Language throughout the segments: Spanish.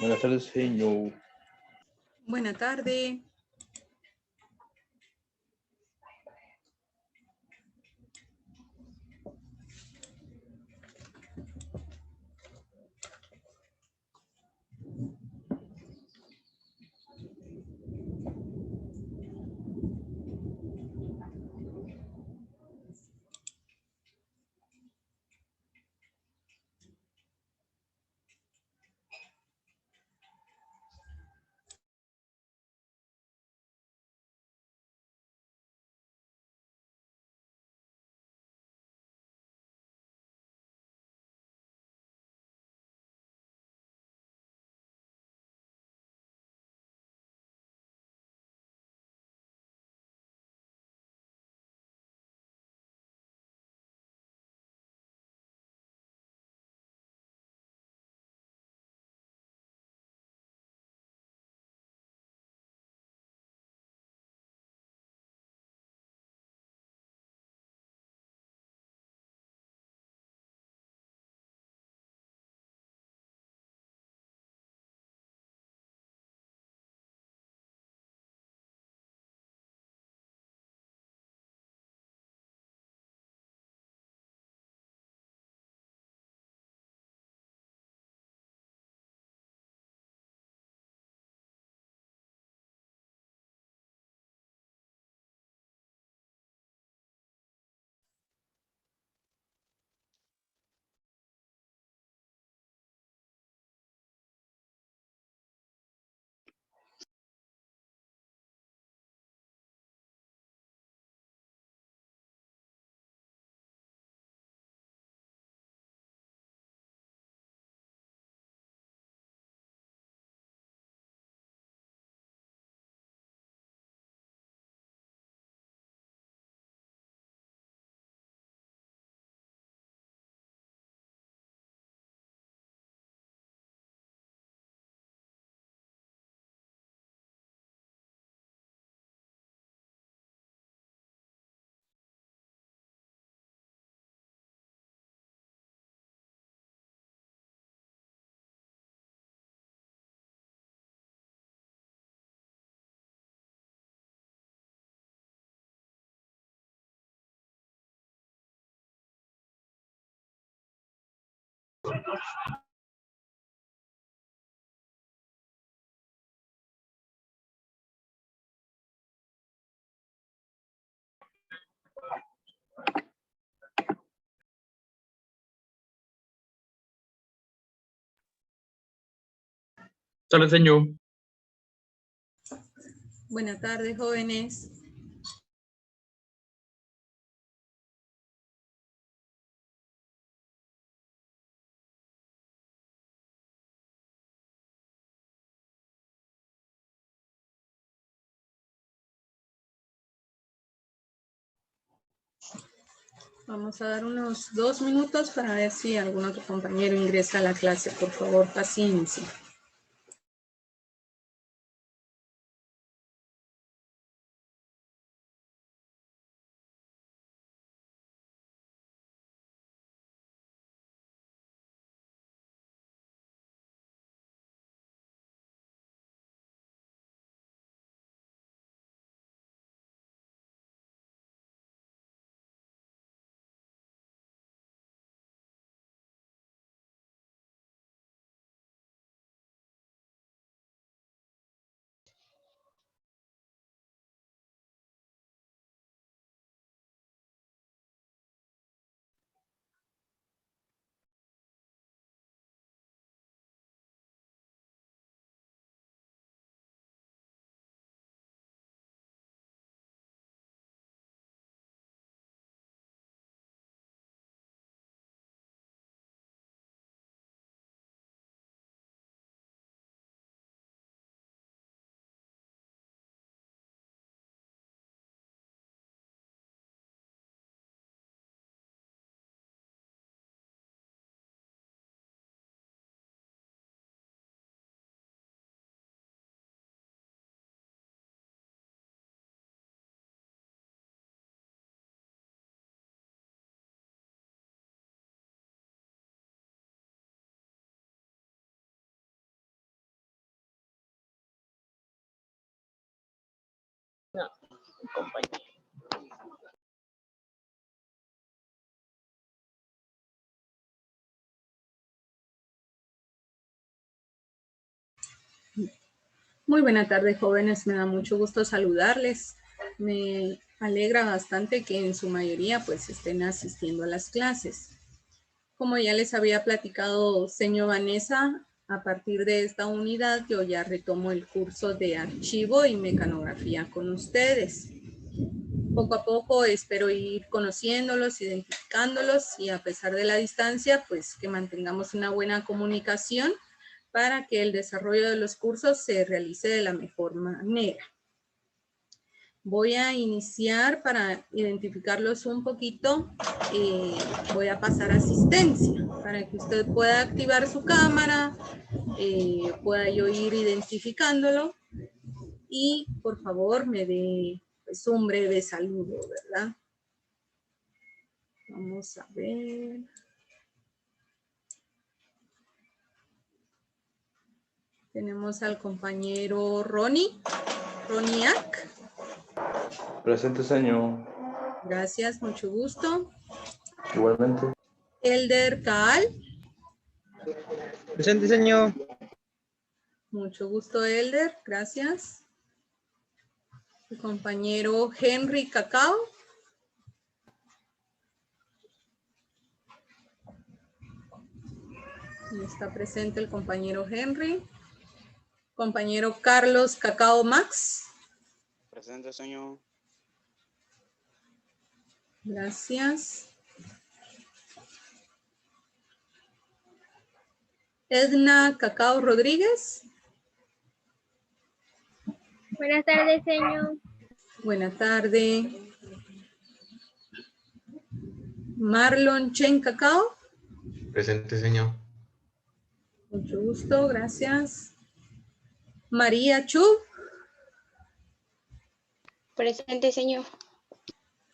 Buenas tardes, señor. Buenas tardes. Hola, señor. Buenas tardes, jóvenes. Vamos a dar unos 2 minutos para ver si algún otro compañero ingresa a la clase. Por favor, paciencia. No, compañero. Muy buena tarde, jóvenes. Me da mucho gusto saludarles. Me alegra bastante que en su mayoría pues estén asistiendo a las clases. Como ya les había platicado señor Vanessa, a partir de esta unidad yo ya retomo el curso de archivo y mecanografía con ustedes. Poco a poco espero ir conociéndolos, identificándolos y a pesar de la distancia, pues que mantengamos una buena comunicación para que el desarrollo de los cursos se realice de la mejor manera. Voy a iniciar para identificarlos un poquito. Voy a pasar asistencia para que usted pueda activar su cámara, pueda yo ir identificándolo y por favor me dé pues, un breve saludo, ¿verdad? Vamos a ver. Tenemos al compañero Roniak. Presente, señor. Gracias, mucho gusto. Igualmente. Elder Kaal. Presente, señor. Mucho gusto, Elder. Gracias. El compañero Henry Cacao. Está presente el compañero Henry. Compañero Carlos Cacao Max. Presente, señor. Gracias. Edna Cacao Rodríguez. Buenas tardes, señor. Buenas tardes. Marlon Chen Cacao. Presente, señor. Mucho gusto, gracias. María Chu. Presente, señor.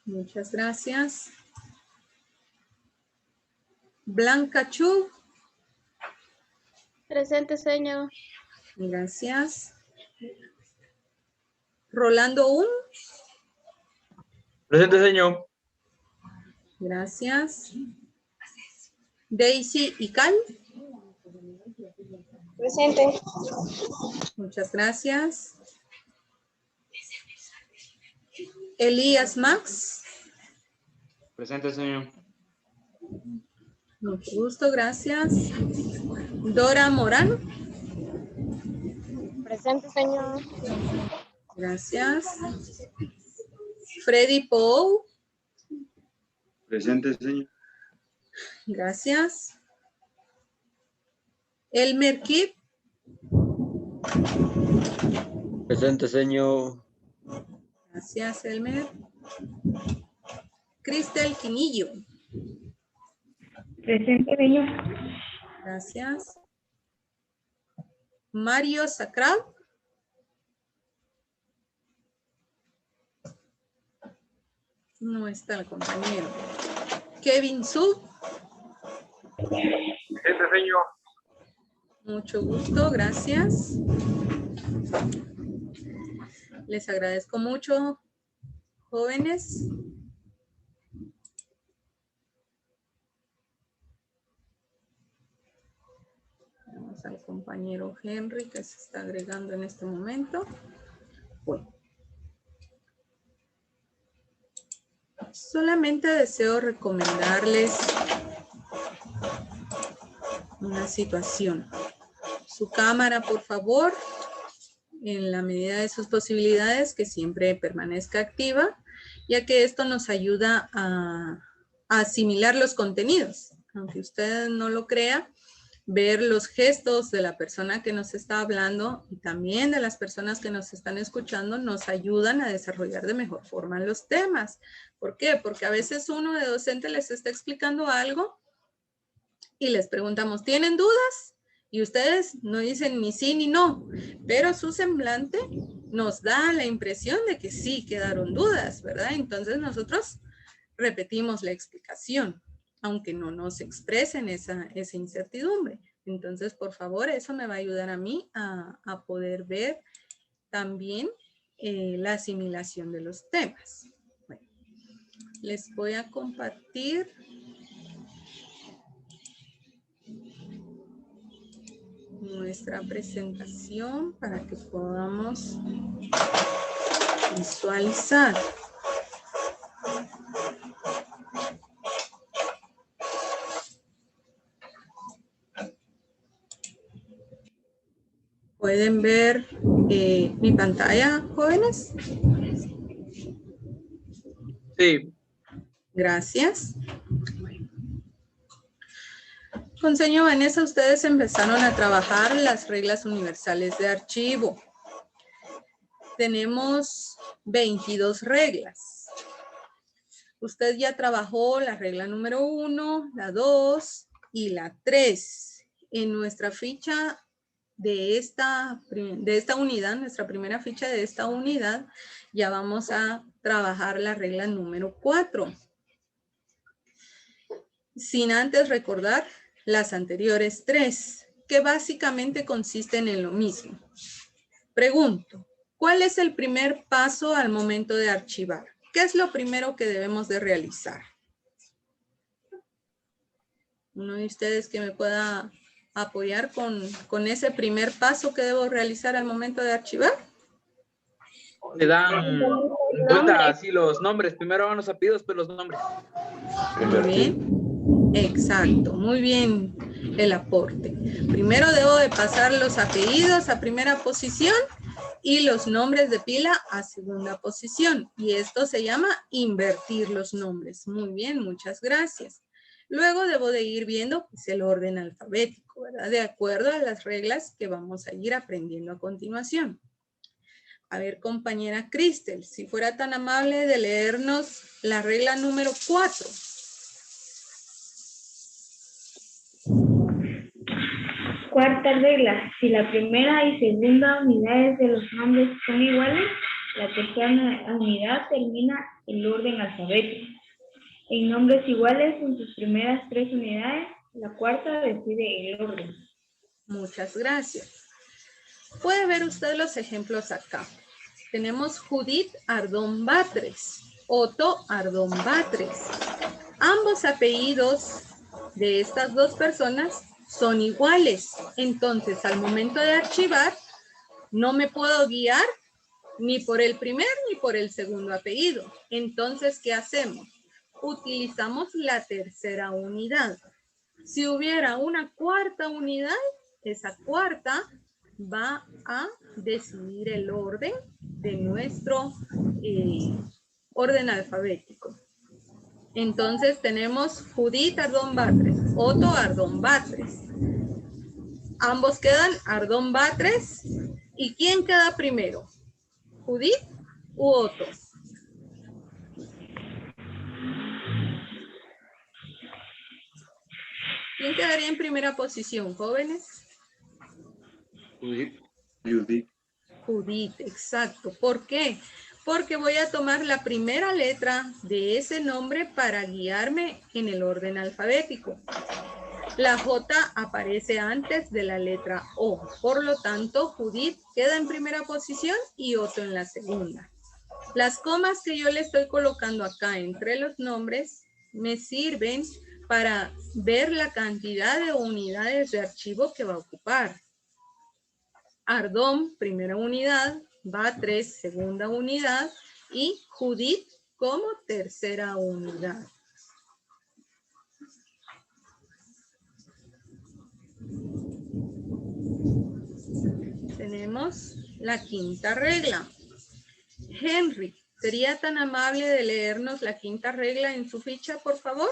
Muchas gracias. Blanca Chu. Presente, señor. Gracias. Rolando Un. Presente, señor. Gracias. Daisy Ical. Presente. Muchas gracias. Elías Max. Presente, señor. Mucho gusto, gracias. Dora Morán. Presente, señor. Gracias. Freddy Pou. Presente, señor. Gracias. Elmer Kid. Presente, señor. Gracias, Elmer. Cristel Quinillo. Presente, señor. Gracias. Mario Sacral. No está el compañero. Kevin Su. Presente, señor. Mucho gusto, gracias. Les agradezco mucho, jóvenes. Vamos al compañero Henry que se está agregando en este momento. Bueno. Solamente deseo recomendarles una situación. Su cámara, por favor, en la medida de sus posibilidades, que siempre permanezca activa, ya que esto nos ayuda a asimilar los contenidos. Aunque usted no lo crea, ver los gestos de la persona que nos está hablando y también de las personas que nos están escuchando nos ayudan a desarrollar de mejor forma los temas. ¿Por qué? Porque a veces uno de docente les está explicando algo y les preguntamos, ¿tienen dudas? Y ustedes no dicen ni sí ni no, pero su semblante nos da la impresión de que sí quedaron dudas, ¿verdad? Entonces nosotros repetimos la explicación, aunque no nos expresen esa incertidumbre. Entonces, por favor, eso me va a ayudar a mí a poder ver también la asimilación de los temas. Bueno, les voy a compartir nuestra presentación para que podamos visualizar. ¿Pueden ver mi pantalla, jóvenes? Sí. Gracias. Con señor Vanessa, ustedes empezaron a trabajar las reglas universales de archivo. Tenemos 22 reglas. Usted ya trabajó la regla número 1, la 2 y la 3. En nuestra ficha de esta unidad, nuestra primera ficha de esta unidad, ya vamos a trabajar la regla número 4. Sin antes recordar las anteriores 3, que básicamente consisten en lo mismo. Pregunto, ¿cuál es el primer paso al momento de archivar? ¿Qué es lo primero que debemos de realizar? Uno de ustedes que me pueda apoyar con ese primer paso que debo realizar al momento de archivar. Le dan en cuenta así los nombres. Primero van los apellidos, después los nombres. Muy bien. Exacto, muy bien el aporte. Primero debo de pasar los apellidos a primera posición y los nombres de pila a segunda posición. Y esto se llama invertir los nombres. Muy bien, muchas gracias. Luego debo de ir viendo pues, el orden alfabético, ¿verdad? De acuerdo a las reglas que vamos a ir aprendiendo a continuación. A ver, compañera Cristel, si fuera tan amable de leernos la regla número 4. Cuarta regla. Si la primera y segunda unidades de los nombres son iguales, la tercera unidad termina el orden alfabético. En nombres iguales en sus primeras 3 unidades, la cuarta decide el orden. Muchas gracias. Puede ver usted los ejemplos acá. Tenemos Judith Ardón Batres, Otto Ardón Batres. Ambos apellidos de estas dos personas son iguales. Entonces, al momento de archivar, no me puedo guiar ni por el primer ni por el segundo apellido. Entonces, ¿qué hacemos? Utilizamos la tercera unidad. Si hubiera una cuarta unidad, esa cuarta va a decidir el orden de nuestro orden alfabético. Entonces tenemos Judith Ardón Batres, Otto Ardón Batres. Ambos quedan Ardón Batres. ¿Y quién queda primero? ¿Judith u Otto? ¿Quién quedaría en primera posición, jóvenes? Judith. Judith, exacto. ¿Por qué? Porque voy a tomar la primera letra de ese nombre para guiarme en el orden alfabético. La J aparece antes de la letra O. Por lo tanto, Judith queda en primera posición y Otto en la segunda. Las comas que yo le estoy colocando acá entre los nombres me sirven para ver la cantidad de unidades de archivo que va a ocupar. Ardón, primera unidad, Batres, segunda unidad y Judith como tercera unidad. Tenemos la quinta regla. Henry, ¿sería tan amable de leernos la quinta regla en su ficha, por favor?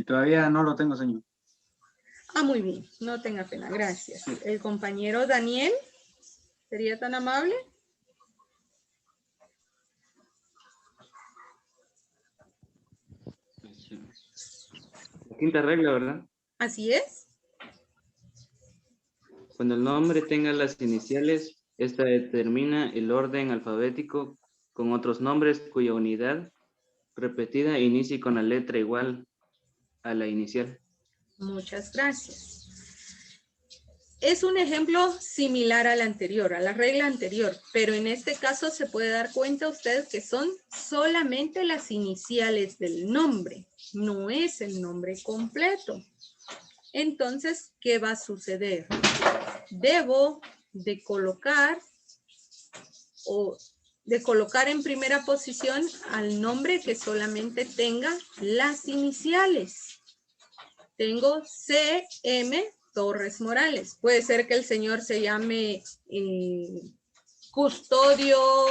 Todavía no lo tengo, señor. Ah, muy bien, no tenga pena, gracias. El compañero Daniel, ¿sería tan amable? La quinta regla, ¿verdad? Así es. Cuando el nombre tenga las iniciales, esta determina el orden alfabético con otros nombres cuya unidad repetida inicie con la letra igual a la inicial. Muchas gracias. Es un ejemplo similar al anterior, a la regla anterior, pero en este caso se puede dar cuenta usted que son solamente las iniciales del nombre, no es el nombre completo. Entonces, ¿qué va a suceder? Debo de colocar en primera posición al nombre que solamente tenga las iniciales. Tengo C.M. Torres Morales. Puede ser que el señor se llame Custodio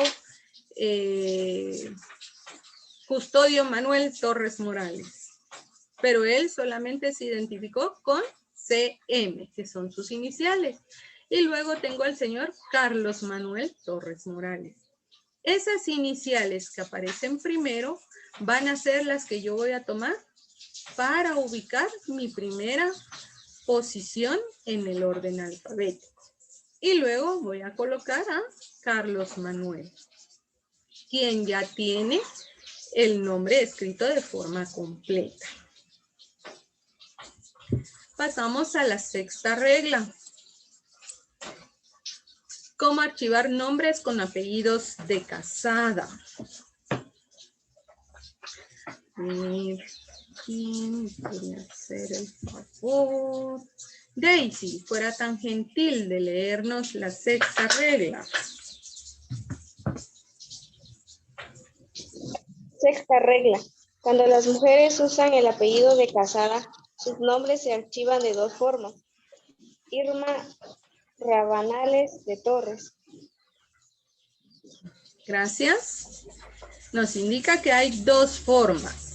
Manuel Torres Morales. Pero él solamente se identificó con C.M., que son sus iniciales. Y luego tengo al señor Carlos Manuel Torres Morales. Esas iniciales que aparecen primero van a ser las que yo voy a tomar para ubicar mi primera posición en el orden alfabético. Y luego voy a colocar a Carlos Manuel, quien ya tiene el nombre escrito de forma completa. Pasamos a la sexta regla. ¿Cómo archivar nombres con apellidos de casada? ¿Quién quiere hacer el favor? Daisy, fuera tan gentil de leernos la sexta regla. Sexta regla. Cuando las mujeres usan el apellido de casada, sus nombres se archivan de dos formas. Irma Rabanales de Torres. Gracias. Nos indica que hay dos formas.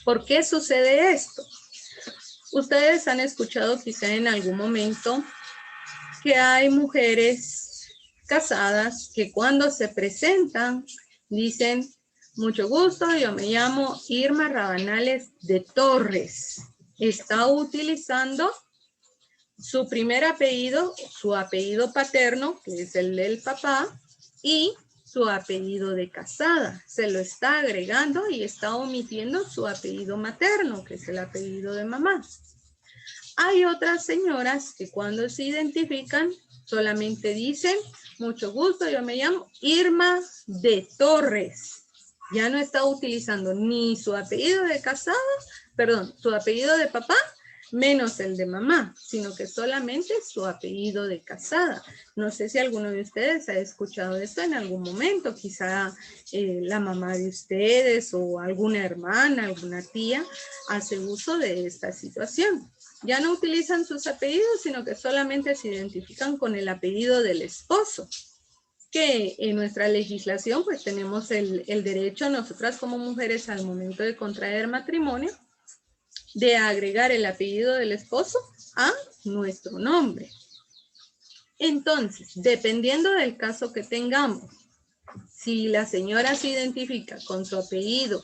¿Por qué sucede esto? Ustedes han escuchado quizá en algún momento que hay mujeres casadas que cuando se presentan dicen, mucho gusto, yo me llamo Irma Rabanales de Torres. Está utilizando su primer apellido, su apellido paterno, que es el del papá, y su apellido de casada. Se lo está agregando y está omitiendo su apellido materno, que es el apellido de mamá. Hay otras señoras que cuando se identifican solamente dicen, mucho gusto, yo me llamo Irma de Torres. Ya no está utilizando ni su apellido de casada, perdón, su apellido de papá, menos el de mamá, sino que solamente su apellido de casada. No sé si alguno de ustedes ha escuchado esto en algún momento, quizá la mamá de ustedes o alguna hermana, alguna tía hace uso de esta situación. Ya no utilizan sus apellidos, sino que solamente se identifican con el apellido del esposo, que en nuestra legislación pues tenemos el derecho nosotras como mujeres al momento de contraer matrimonio de agregar el apellido del esposo a nuestro nombre. Entonces, dependiendo del caso que tengamos, si la señora se identifica con su apellido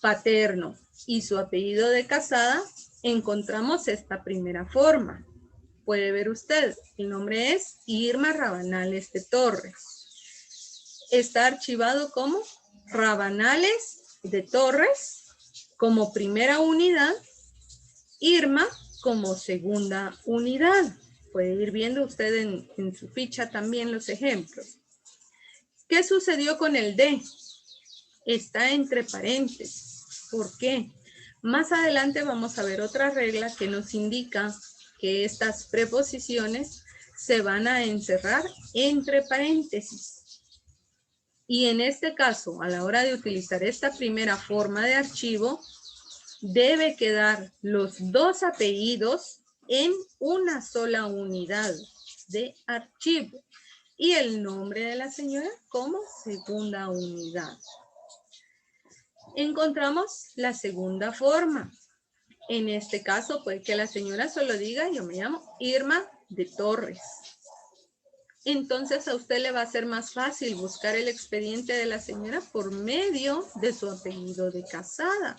paterno y su apellido de casada, encontramos esta primera forma. Puede ver usted, el nombre es Irma Rabanales de Torres. Está archivado como Rabanales de Torres como primera unidad, Irma como segunda unidad. Puede ir viendo usted en su ficha también los ejemplos. ¿Qué sucedió con el D? Está entre paréntesis. ¿Por qué? Más adelante vamos a ver otra regla que nos indica que estas preposiciones se van a encerrar entre paréntesis. Y en este caso, a la hora de utilizar esta primera forma de archivo, debe quedar los dos apellidos en una sola unidad de archivo y el nombre de la señora como segunda unidad. Encontramos la segunda forma. En este caso, puede que la señora solo diga, yo me llamo Irma de Torres. Entonces a usted le va a ser más fácil buscar el expediente de la señora por medio de su apellido de casada.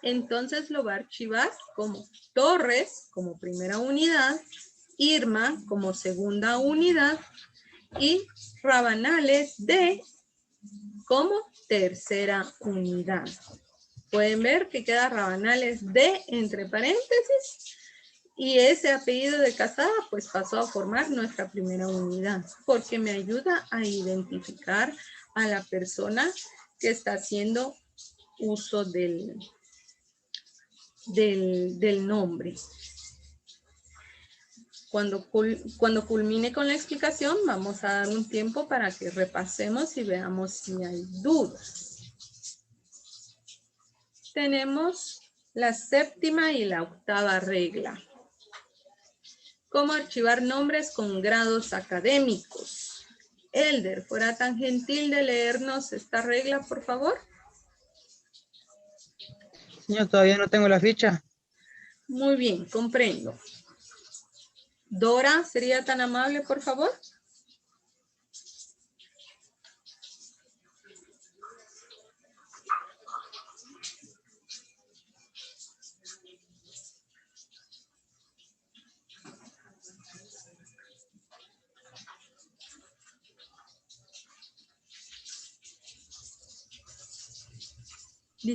Entonces lo va a archivar como Torres, como primera unidad, Irma como segunda unidad y Rabanales de como tercera unidad. Pueden ver que queda Rabanales de entre paréntesis Y ese apellido de Casada pues pasó a formar nuestra primera unidad porque me ayuda a identificar a la persona que está haciendo uso del nombre. Cuando culmine con la explicación, vamos a dar un tiempo para que repasemos y veamos si hay dudas. Tenemos la 7ª y la 8ª regla. ¿Cómo archivar nombres con grados académicos? Elder, ¿fuera tan gentil de leernos esta regla, por favor? Señor, todavía no tengo la ficha. Muy bien, comprendo. Dora, ¿sería tan amable, por favor?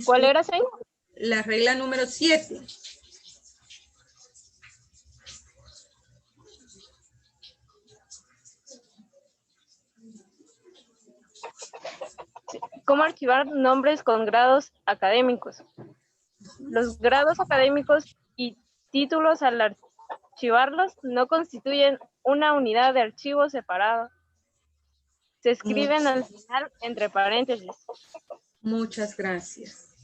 ¿Cuál era, señor? La regla número 7. ¿Cómo archivar nombres con grados académicos? Los grados académicos y títulos al archivarlos no constituyen una unidad de archivo separada. Se escriben al final entre paréntesis. Muchas gracias.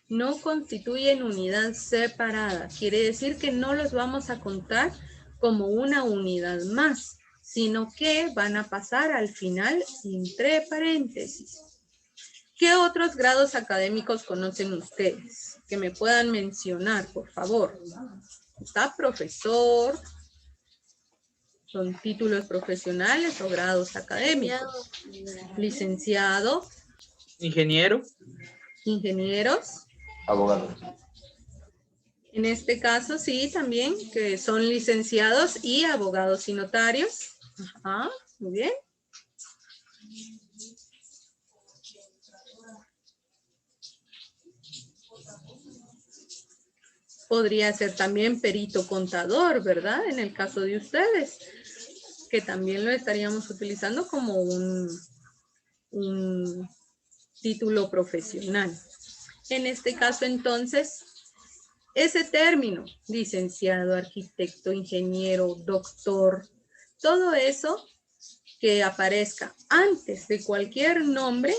No constituyen unidad separada. Quiere decir que no los vamos a contar como una unidad más, sino que van a pasar al final entre paréntesis. ¿Qué otros grados académicos conocen ustedes? Que me puedan mencionar, por favor. Está profesor, son títulos profesionales o grados académicos. Licenciado. Ingeniero. Ingenieros. Abogados. En este caso, sí, también, que son licenciados y abogados y notarios. Ajá, muy bien. Podría ser también perito contador, ¿verdad? En el caso de ustedes, que también lo estaríamos utilizando como un título profesional. En este caso, entonces, ese término, licenciado, arquitecto, ingeniero, doctor, todo eso que aparezca antes de cualquier nombre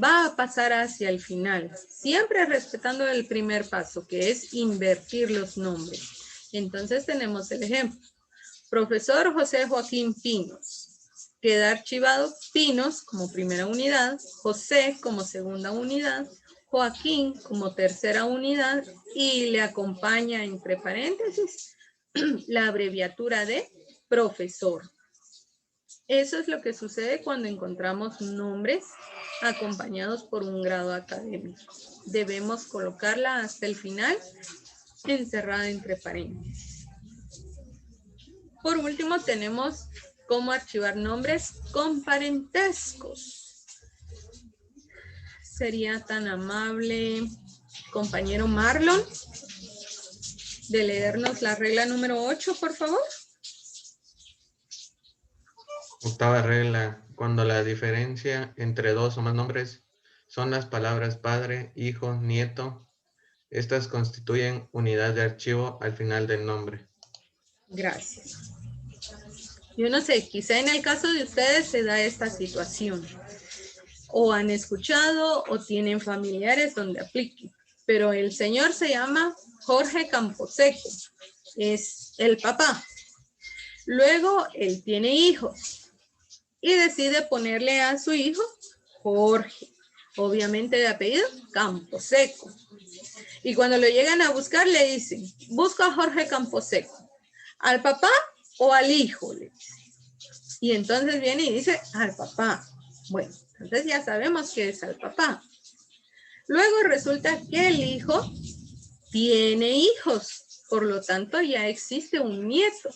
va a pasar hacia el final, siempre respetando el primer paso, que es invertir los nombres. Entonces tenemos el ejemplo. Profesor José Joaquín Pinos. Queda archivado Pinos como primera unidad, José como segunda unidad, Joaquín como tercera unidad y le acompaña entre paréntesis la abreviatura de profesor. Eso es lo que sucede cuando encontramos nombres acompañados por un grado académico. Debemos colocarla hasta el final, encerrada entre paréntesis. Por último, tenemos cómo archivar nombres con parentescos. Sería tan amable, compañero Marlon, de leernos la regla número 8, por favor. 8ª regla. Cuando la diferencia entre dos o más nombres son las palabras padre, hijo, nieto, estas constituyen unidad de archivo al final del nombre. Gracias. Yo no sé, quizá en el caso de ustedes se da esta situación. O han escuchado o tienen familiares donde apliquen. Pero el señor se llama Jorge Camposeco. Es el papá. Luego él tiene hijos. Y decide ponerle a su hijo Jorge. Obviamente de apellido Camposeco. Y cuando lo llegan a buscar le dicen, busca a Jorge Camposeco. ¿Al papá o al hijo? Le dice. Y entonces viene y dice, al papá. Bueno, entonces ya sabemos que es al papá. Luego resulta que el hijo tiene hijos. Por lo tanto, ya existe un nieto.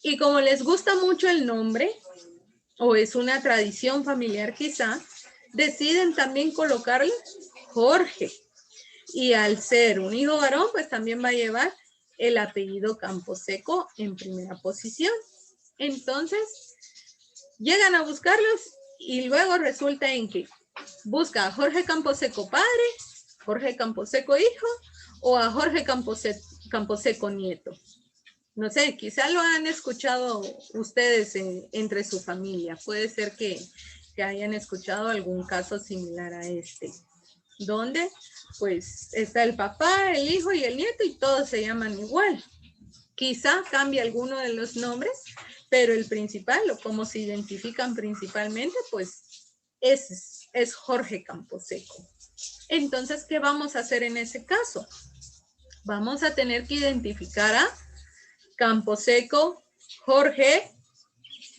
Y como les gusta mucho el nombre, o es una tradición familiar quizá, deciden también colocarle Jorge. Y al ser un hijo varón, pues también va a llevar el apellido Camposeco en primera posición. Entonces, llegan a buscarlos y luego resulta en que busca a Jorge Camposeco padre, Jorge Camposeco hijo o a Jorge Camposeco nieto. No sé, quizá lo han escuchado ustedes entre su familia. Puede ser que hayan escuchado algún caso similar a este, donde pues está el papá, el hijo y el nieto y todos se llaman igual. Quizá cambie alguno de los nombres, pero el principal o cómo se identifican principalmente pues es Jorge Camposeco. Entonces, ¿qué vamos a hacer en ese caso? Vamos a tener que identificar a Camposeco, Jorge,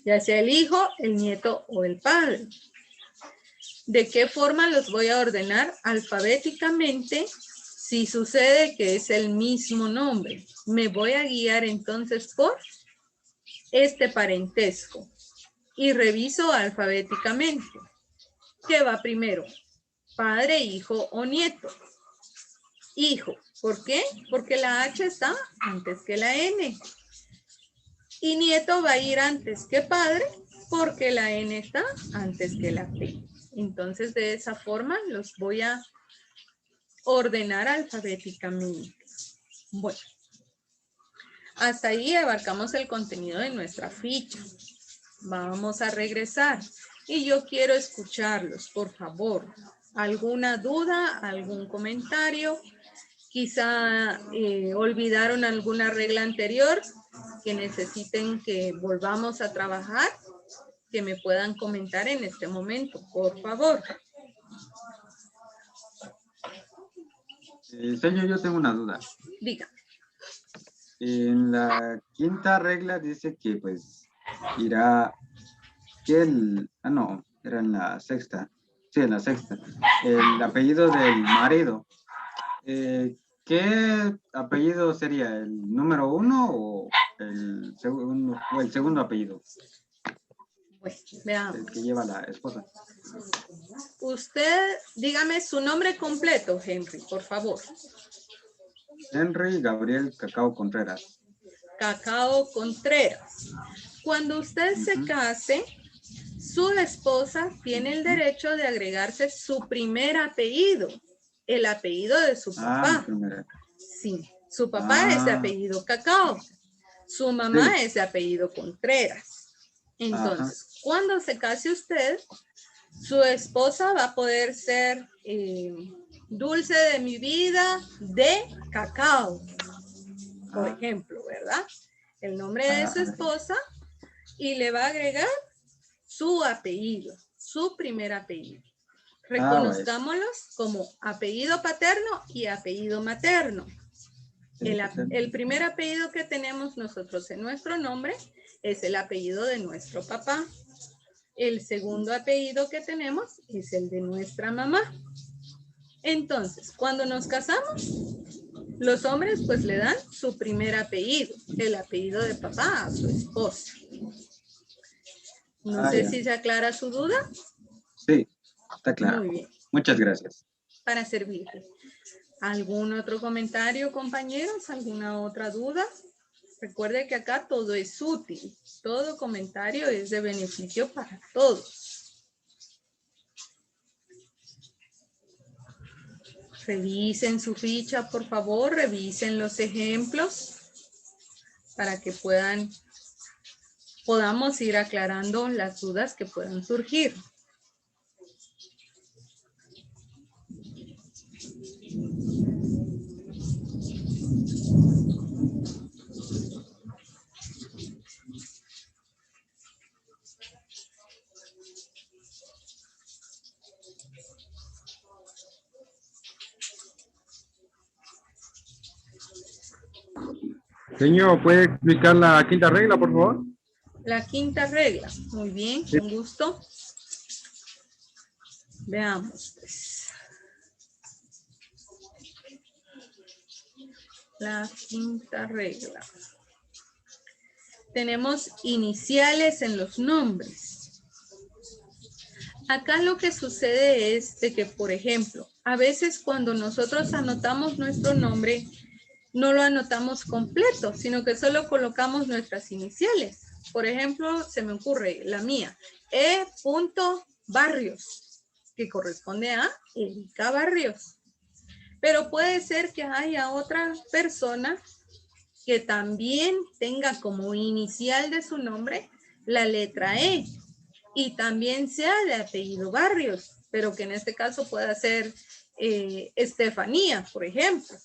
ya sea el hijo, el nieto o el padre. ¿De qué forma los voy a ordenar? Alfabéticamente, si sucede que es el mismo nombre. Me voy a guiar entonces por este parentesco y reviso alfabéticamente. ¿Qué va primero? Padre, hijo o nieto. Hijo. ¿Por qué? Porque la H está antes que la N. Y nieto va a ir antes que padre porque la N está antes que la P. Entonces, de esa forma los voy a ordenar alfabéticamente. Bueno, hasta ahí abarcamos el contenido de nuestra ficha. Vamos a regresar y yo quiero escucharlos, por favor. ¿Alguna duda? ¿Algún comentario? Quizá olvidaron alguna regla anterior que necesiten que volvamos a trabajar, que me puedan comentar en este momento, por favor. Señor, yo tengo una duda. Diga. En la quinta regla dice que pues irá que el... Ah, no, era en la sexta. Sí, en la sexta. El apellido del marido. ¿Qué apellido sería? ¿El número 1 o el segundo apellido? Pues, veamos. El que lleva la esposa. Usted, dígame su nombre completo, Henry, por favor. Henry Gabriel Cacao Contreras. Cacao Contreras. Cuando usted se case, su esposa tiene el derecho de agregarse su primer apellido, el apellido de su papá. Sí, su papá es de apellido Cacao, su mamá es de apellido Contreras. Entonces, cuando se case usted, su esposa va a poder ser Dulce de mi vida de Cacao, por ejemplo, ¿verdad? El nombre de su esposa y le va a agregar su apellido, su primer apellido. Reconozcámoslos como apellido paterno y apellido materno. El primer apellido que tenemos nosotros en nuestro nombre es el apellido de nuestro papá. El segundo apellido que tenemos es el de nuestra mamá. Entonces, cuando nos casamos, los hombres pues le dan su primer apellido, el apellido de papá a su esposa. No sé si se aclara su duda. Sí, está claro. Muy bien. Muchas gracias. Para servirle. ¿Algún otro comentario, compañeros? ¿Alguna otra duda? Recuerde que acá todo es útil. Todo comentario es de beneficio para todos. Revisen su ficha, por favor. Revisen los ejemplos para que podamos ir aclarando las dudas que puedan surgir. Señor, ¿puede explicar la quinta regla, por favor? La quinta regla. Muy bien, con gusto. Veamos, pues. La quinta regla. Tenemos iniciales en los nombres. Acá lo que sucede es de que, por ejemplo, a veces cuando nosotros anotamos nuestro nombre, no lo anotamos completo, sino que solo colocamos nuestras iniciales. Por ejemplo, se me ocurre la mía, E.Barrios, que corresponde a Erika Barrios. Pero puede ser que haya otra persona que también tenga como inicial de su nombre la letra E y también sea de apellido Barrios, pero que en este caso pueda ser Estefanía, por ejemplo.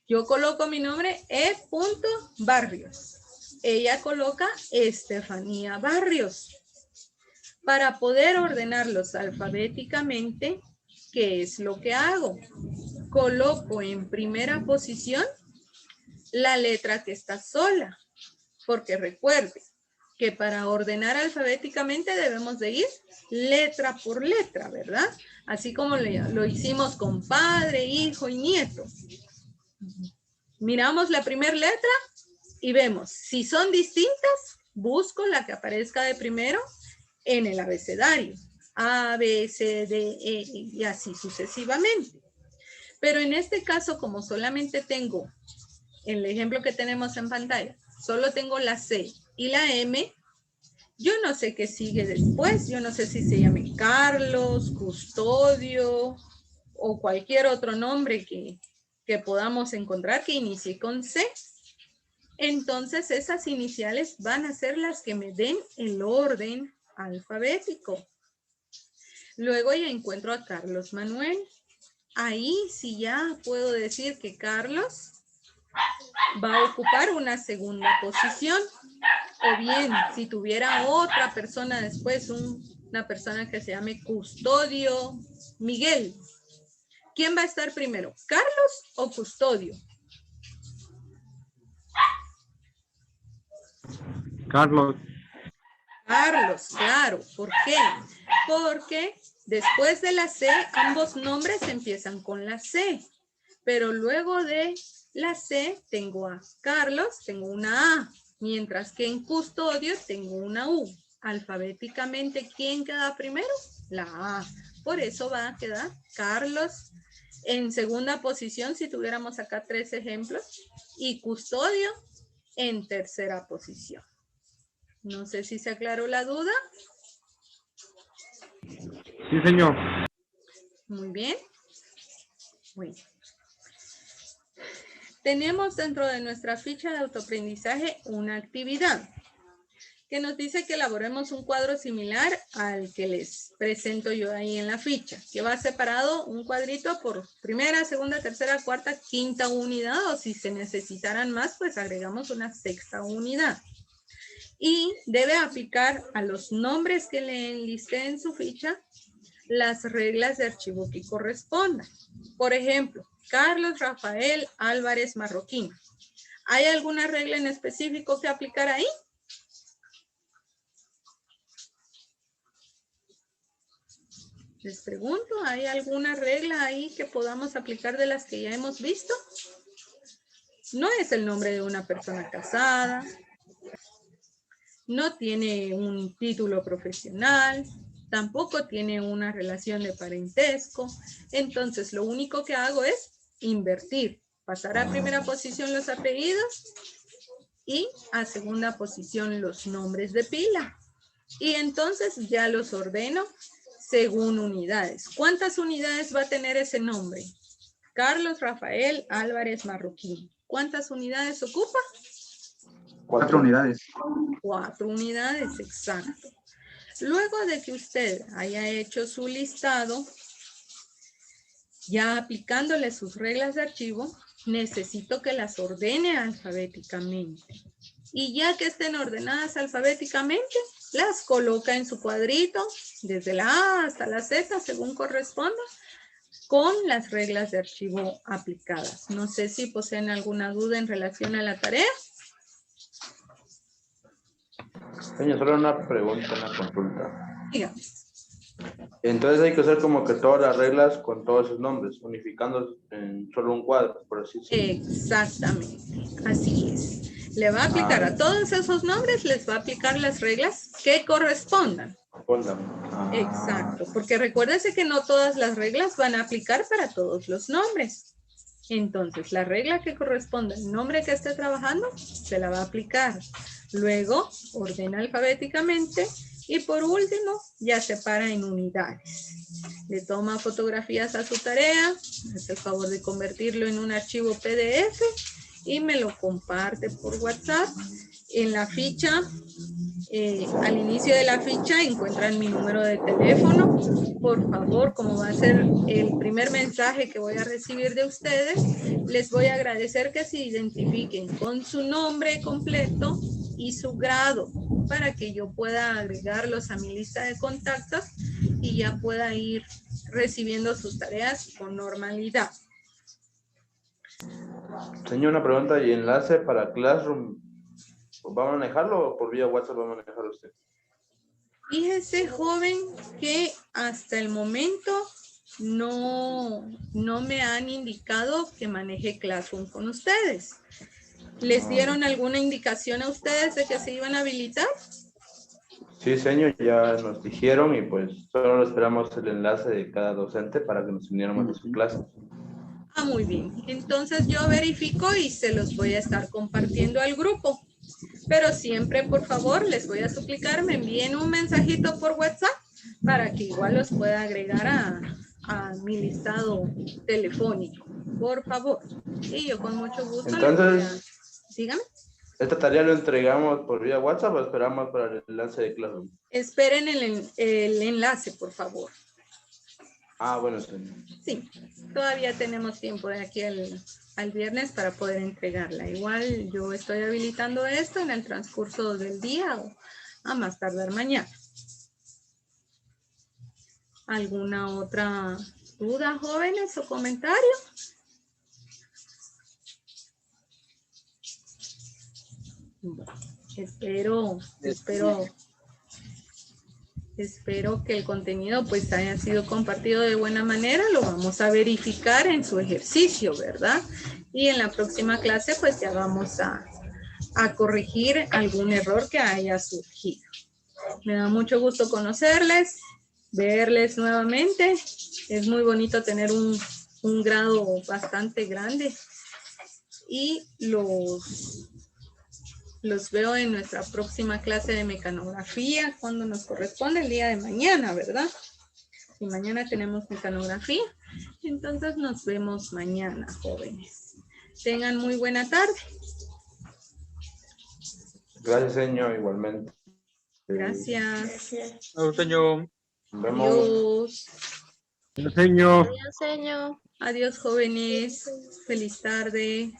Yo coloco mi nombre E.Barrios. Ella coloca Estefanía Barrios. Para poder ordenarlos alfabéticamente, ¿qué es lo que hago? Coloco en primera posición la letra que está sola, porque recuerde que para ordenar alfabéticamente debemos de ir letra por letra, ¿verdad? Así como lo hicimos con padre, hijo y nieto. Miramos la primera letra y vemos, si son distintas, busco la que aparezca de primero en el abecedario. A, B, C, D, E y así sucesivamente. Pero en este caso, como solamente tengo, en el ejemplo que tenemos en pantalla, solo tengo la C y la M, yo no sé qué sigue después. Yo no sé si se llame Carlos, Custodio o cualquier otro nombre que podamos encontrar que inicie con C. Entonces esas iniciales van a ser las que me den el orden alfabético. Luego ya encuentro a Carlos Manuel. Ahí sí ya puedo decir que Carlos va a ocupar una segunda posición. O bien, si tuviera otra persona después, una persona que se llame Custodio Miguel. ¿Quién va a estar primero? ¿Carlos o Custodio? Carlos. Carlos, claro. ¿Por qué? Porque después de la C, ambos nombres empiezan con la C. Pero luego de la C, tengo a Carlos, tengo una A. Mientras que en Custodio tengo una U. Alfabéticamente, ¿quién queda primero? La A. Por eso va a quedar Carlos en segunda posición, si tuviéramos acá 3 ejemplos. Y Custodio en tercera posición. No sé si se aclaró la duda. Sí, señor. Muy bien. Bueno. Tenemos dentro de nuestra ficha de autoaprendizaje una actividad que nos dice que elaboremos un cuadro similar al que les presento yo ahí en la ficha, que va separado un cuadrito por primera, segunda, tercera, cuarta, quinta unidad, o si se necesitaran más, pues agregamos una sexta unidad. Y debe aplicar a los nombres que le enlisté en su ficha las reglas de archivo que correspondan. Por ejemplo, Carlos Rafael Álvarez Marroquín. ¿Hay alguna regla en específico que aplicar ahí? Les pregunto, ¿hay alguna regla ahí que podamos aplicar de las que ya hemos visto? No es el nombre de una persona casada, no tiene un título profesional, tampoco tiene una relación de parentesco. Entonces, lo único que hago es invertir, pasar a primera posición los apellidos y a segunda posición los nombres de pila. Y entonces ya los ordeno según unidades. ¿Cuántas unidades va a tener ese nombre? Carlos Rafael Álvarez Marroquín. ¿Cuántas unidades ocupa? 4 unidades. 4 unidades, exacto. Luego de que usted haya hecho su listado, ya aplicándole sus reglas de archivo, necesito que las ordene alfabéticamente. Y ya que estén ordenadas alfabéticamente, las coloca en su cuadrito, desde la A hasta la Z, según corresponda, con las reglas de archivo aplicadas. No sé si poseen alguna duda en relación a la tarea. Señor, solo una pregunta, una consulta. Dígame. Entonces hay que usar como que todas las reglas con todos esos nombres, unificando en solo un cuadro, por así decirlo. Exactamente, así es. Le va a aplicar a todos esos nombres, les va a aplicar las reglas que correspondan. Exacto, porque recuérdese que no todas las reglas van a aplicar para todos los nombres. Entonces, la regla que corresponde al nombre que esté trabajando, se la va a aplicar. Luego, ordena alfabéticamente y por último, ya separa en unidades. Le toma fotografías a su tarea, hace el favor de convertirlo en un archivo PDF y me lo comparte por WhatsApp. En la ficha, al inicio de la ficha encuentran mi número de teléfono. Por favor, como va a ser el primer mensaje que voy a recibir de ustedes, les voy a agradecer que se identifiquen con su nombre completo y su grado para que yo pueda agregarlos a mi lista de contactos y ya pueda ir recibiendo sus tareas con normalidad. Señor, una pregunta, ¿y enlace para Classroom? ¿Va a manejarlo o por vía WhatsApp va a manejar usted? Fíjese, joven, que hasta el momento no me han indicado que maneje Classroom con ustedes. ¿Les dieron alguna indicación a ustedes de que se iban a habilitar? Sí, señor, ya nos dijeron y pues solo esperamos el enlace de cada docente para que nos uniéramos a su clase. Ah, muy bien. Entonces yo verifico y se los voy a estar compartiendo al grupo. Pero siempre, por favor, les voy a suplicar, me envíen un mensajito por WhatsApp para que igual los pueda agregar a mi listado telefónico. Por favor. Y yo con mucho gusto. Entonces, dígame. ¿Esta tarea lo entregamos por vía WhatsApp o esperamos para el enlace de Classroom? Esperen el enlace, por favor. Ah, bueno, señor. Sí, todavía tenemos tiempo de aquí al viernes para poder entregarla. Igual yo estoy habilitando esto en el transcurso del día o a más tardar mañana. ¿Alguna otra duda, jóvenes, o comentario? Bueno, espero que el contenido pues haya sido compartido de buena manera. Lo vamos a verificar en su ejercicio, ¿verdad? Y en la próxima clase pues ya vamos a corregir algún error que haya surgido. Me da mucho gusto conocerles, verles nuevamente. Es muy bonito tener un grado bastante grande. Y los veo en nuestra próxima clase de mecanografía, cuando nos corresponde el día de mañana, ¿verdad? Y mañana tenemos mecanografía, entonces nos vemos mañana, jóvenes. Tengan muy buena tarde. Gracias, señor, igualmente. Gracias. Adiós, señor. Nos vemos. Adiós. Señor. Adiós, señor. Adiós, jóvenes. Feliz tarde.